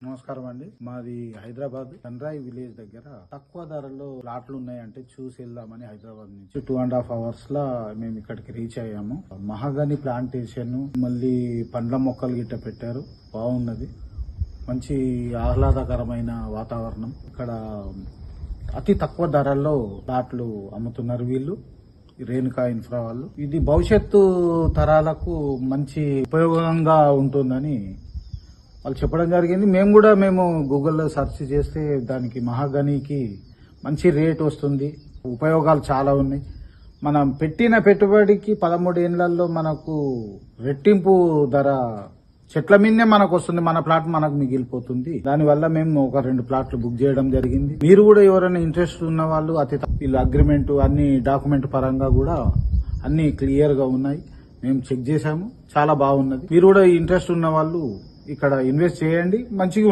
నమస్కారం అండి. మాది హైదరాబాద్ సన్రాయ్ విలేజ్ దగ్గర తక్కువ ధరలో ప్లాట్లు ఉన్నాయంటే చూసి వెళ్దామని హైదరాబాద్ నుంచి 2.5 hours లా మేము ఇక్కడికి రీచ్ అయ్యాము. మహాగని ప్లాంటేషన్, మళ్ళీ పండ్ల మొక్కలు గిట్ట పెట్టారు. బాగున్నది. మంచి ఆహ్లాదకరమైన వాతావరణం. ఇక్కడ అతి తక్కువ ధరల్లో ప్లాట్లు అమ్ముతున్నారు వీళ్ళు, రేణుకా ఇన్ఫ్రా వాళ్ళు. ఇది భవిష్యత్తు తరాలకు మంచి ఉపయోగంగా ఉంటుందని వాళ్ళు చెప్పడం జరిగింది. మేము గూగుల్లో సెర్చ్ చేస్తే దానికి మహాగనికి మంచి రేట్ వస్తుంది. ఉపయోగాలు చాలా ఉన్నాయి. మనం పెట్టిన పెట్టుబడికి 13 ఏళ్లలో మనకు రెట్టింపు ధర చెట్ల మీదనే మనకు వస్తుంది. మన ప్లాట్ మనకు మిగిలిపోతుంది. దానివల్ల మేము ఒక 2 ప్లాట్లు బుక్ చేయడం జరిగింది. మీరు కూడా ఎవరైనా ఇంట్రెస్ట్ ఉన్న వాళ్ళు వీళ్ళు అగ్రిమెంట్ అన్ని డాక్యుమెంట్ పరంగా కూడా అన్ని క్లియర్ గా ఉన్నాయి. మేము చెక్ చేశాము. చాలా బాగున్నది. మీరు కూడా ఇంట్రెస్ట్ ఉన్న వాళ్ళు ఇక్కడ ఇన్వెస్ట్ చేయండి. మంచిగా